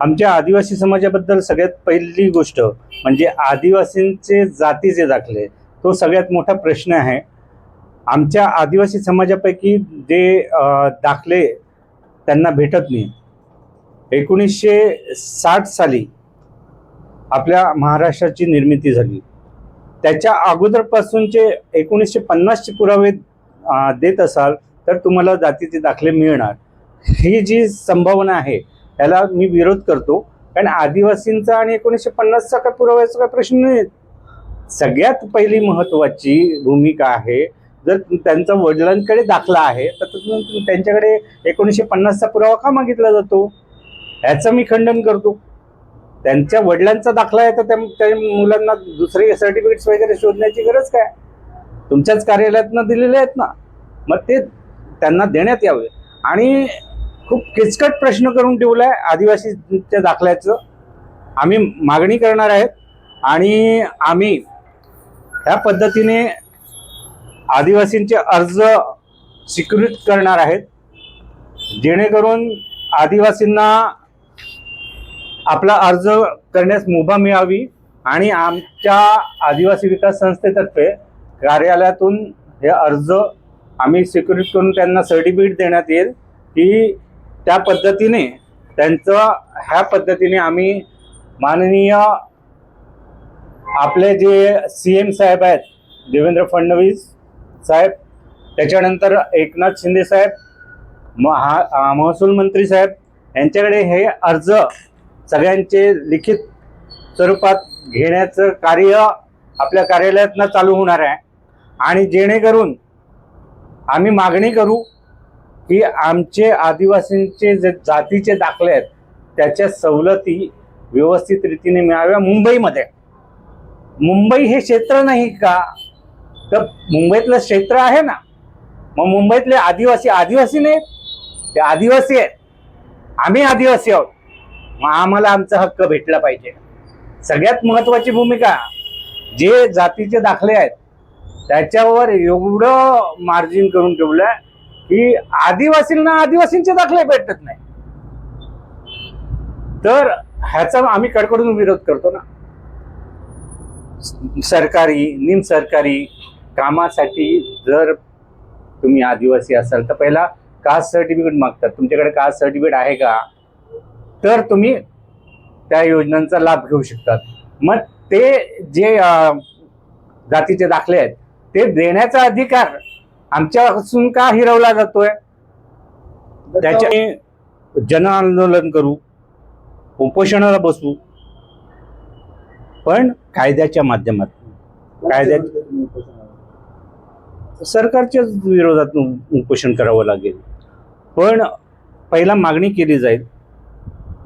आमच्या आदिवासी समाजाबद्दल सगळ्यात पहिली गोष्ट म्हणजे आदिवासींचे जातीचे दाखले, तो सगळ्यात मोठा प्रश्न आहे. आमच्या आदिवासी समाजापैकी जे दाखले त्यांना भेटत नाही. 1960 साली आपल्या महाराष्ट्राची निर्मिती झाली. त्याच्या अगोदरपासूनचे 1950चे पुरावे देत असाल तर तुम्हाला जातीचे दाखले मिळणार. ही जी संभावना आहे त्याला मी विरोध करतो, कारण आदिवासींचा आणि 1950चा का पुराव्याचा काय प्रश्न नाही. सगळ्यात पहिली महत्त्वाची भूमिका आहे, जर त्यांचा वडिलांकडे दाखला आहे तर त्यांच्याकडे 1950चा पुरावा का मागितला जातो, ह्याचं मी खंडन करतो. त्यांच्या वडिलांचा दाखला आहे तर त्या मुलांना दुसरे सर्टिफिकेट्स वगैरे शोधण्याची गरज काय? तुमच्याच कार्यालयातनं दिलेले आहेत ना, मग ते त्यांना देण्यात यावे. आणि खूप किचकट प्रश्न करून ठेवलाय आदिवासीच्या दाखल्याचं. आम्ही मागणी करणार आहेत आणि आम्ही ह्या पद्धतीने आदिवासींचे अर्ज स्वीकृत करणार आहेत, जेणेकरून आदिवासींना आपला अर्ज करण्यास मुभा मिळावी आणि आमच्या आदिवासी विकास संस्थेतर्फे कार्यालयातून हे अर्ज आम्ही स्वीकृत करून त्यांना सर्टिफिकेट देण्यात येईल की त्या पद्धतीने त्यांचं ह्या पद्धतीने आम्ही माननीय आपले जे CM साहेब आहेत देवेंद्र फडणवीस साहेब, त्याच्यानंतर एकनाथ शिंदे साहेब, महसूल मंत्री साहेब यांच्याकडे हे अर्ज सगळ्यांचे लिखित स्वरूपात घेण्याचं कार्य आपल्या कार्यालयातनं चालू होणार आहे. आणि जेणेकरून आम्ही मागणी करू की आमचे आदिवासींचे जे जातीचे दाखले आहेत त्याच्या सवलती व्यवस्थित रीतीने मिळाव्या. मुंबई हे क्षेत्र नाही का, तर मुंबईतलं क्षेत्र आहे ना, मग मुंबईतले आदिवासी नाहीत, ते आदिवासी आहेत. आम्ही आदिवासी आहोत, मग आम्हाला आमचा हक्क भेटला पाहिजे. सगळ्यात महत्वाची भूमिका जे जातीचे दाखले आहेत त्याच्यावर एवढं मार्जिन करून ठेवलंय की आदिवासींना आदिवासींचे दाखले भेटत नाही. तर ह्याचा आम्ही कडकडून विरोध करतो ना. सरकारी निमसरकारी कामासाठी जर तुम्ही आदिवासी असाल तर पहिला कास्ट सर्टिफिकेट मागतात. तुमच्याकडे कास्ट सर्टिफिकेट आहे का, तर तुम्ही त्या योजनांचा लाभ घेऊ शकतात. मग ते जे जातीचे दाखले आहेत ते देण्याचा अधिकार आमच्यापासून का हिरवला जातोय? त्याच्या जन आंदोलन करू, उपोषणाला बसू, पण कायद्याच्या माध्यमातून. सरकारच्याच विरोधात उपोषण करावं लागेल. पण पहिला मागणी केली जाईल,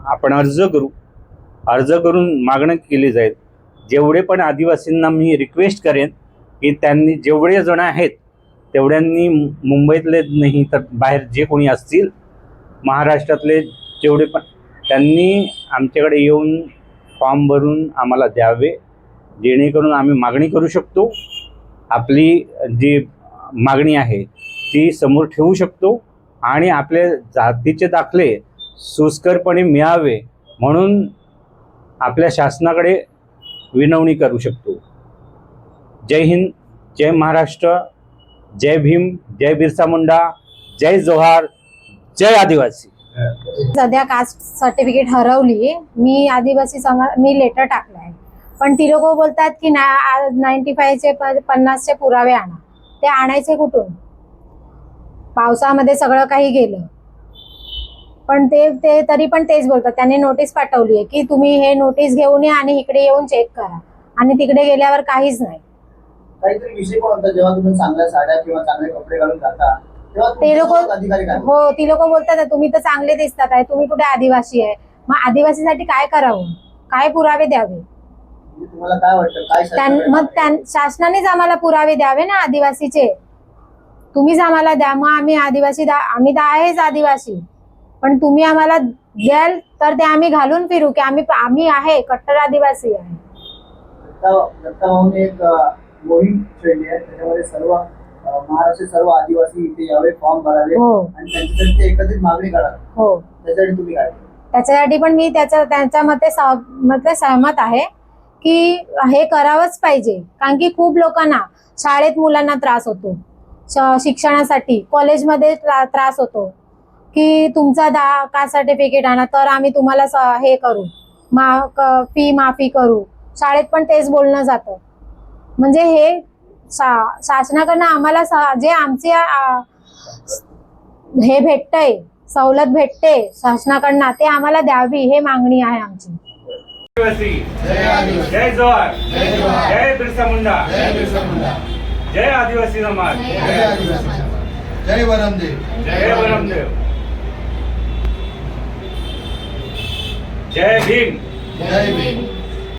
आपण अर्ज करून मागणी केली जाईल. जेवढे पण आदिवासींना मी रिक्वेस्ट करेन की त्यांनी जेवढे जण आहेत तेवढ्यांनी, मुंबईतले नाही तर बाहेर जे कोणी असतील महाराष्ट्रातले जेवढे पण, त्यांनी आमच्याकडे येऊन फॉर्म भरून आम्हाला द्यावे, जेणेकरून आम्ही मागणी करू शकतो. आपली जी मागणी आहे ती समोर ठेवू शकतो आणि आपले जातीचे दाखले सुस्करपणे मिळावे म्हणून आपल्या शासनाकडे विनवणी करू शकतो. जय हिंद, जय महाराष्ट्र, जय भीम, जय बिरसा मुंडा, जय जोहार, जय आदिवासी. सध्या कास्ट सर्टिफिकेट हरवली. मी आदिवासी मी लेटर टाकलाय, पण ती लोक बोलतात की 95चे 50चे पुरावे आणा. ते आणायचे कुठून? पावसामध्ये सगळं काही गेलं, पण ते तरी पण तेच बोलतात. त्यांनी नोटीस पाठवली आहे की तुम्ही हे नोटीस घेऊन या आणि इकडे येऊन चेक करा, आणि तिकडे गेल्यावर काहीच नाही. काहीतरी विषय पण होता, जेव्हा तुम्ही चांगल्या साड्या किंवा चांगले कपडे घालून जाता तेव्हा ते लोक अधिकारी काय? हो, ती लोक बोलतात तुम्ही तर चांगले दिसतात आहे, तुम्ही कुठे आदिवासी आहे. मग आदिवासीसाठी काय करावं, काय पुरावे द्यावे? तुम्हाला काय वाटतं, मग शासनानेच आम्हाला पुरावे द्यावे ना आदिवासीचे. तुम्हीच आम्हाला द्या, मग आम्ही आदिवासी, आम्ही तर आहेच आदिवासी, पण तुम्ही आम्हाला द्याल तर ते आम्ही घालून फिरू की आम्ही आहे कट्टर आदिवासी आहे. दत्ता भाऊने एक मोहीम छेडली आहे, त्याच्यामध्ये सर्व महाराष्ट्र सर्व आदिवासी इथे यावे, फॉर्म भरावे आणि त्यांच्यासाठी एकत्रित मागणी करावी. हो, त्यासाठी तुम्ही काय? त्याच्यासाठी पण मी त्यांच्या मते सहमत आहे की हे करावंच पाहिजे. कारण की खूप लोकांना शाळेत मुलांना त्रास होतो, शिक्षणासाठी कॉलेजमध्ये त्रास होतो की तुमचा कास्ट सर्टिफिकेट आणा तर आम्ही तुम्हाला हे करू, फी माफी करू. शाळेत पण तेच बोलणं जातं. म्हणजे हे शासनाकडनं आम्हाला जे आमचे हे भेटतंय, सवलत भेटते शासनाकडनं, ते आम्हाला द्यावी, हे मागणी आहे आमची. जय जवाहर, जय बिरसा मुंडा, जय आदिवासी समाज, जय वरमदेव, जय वरमदेव, जय भीम. जय भीम.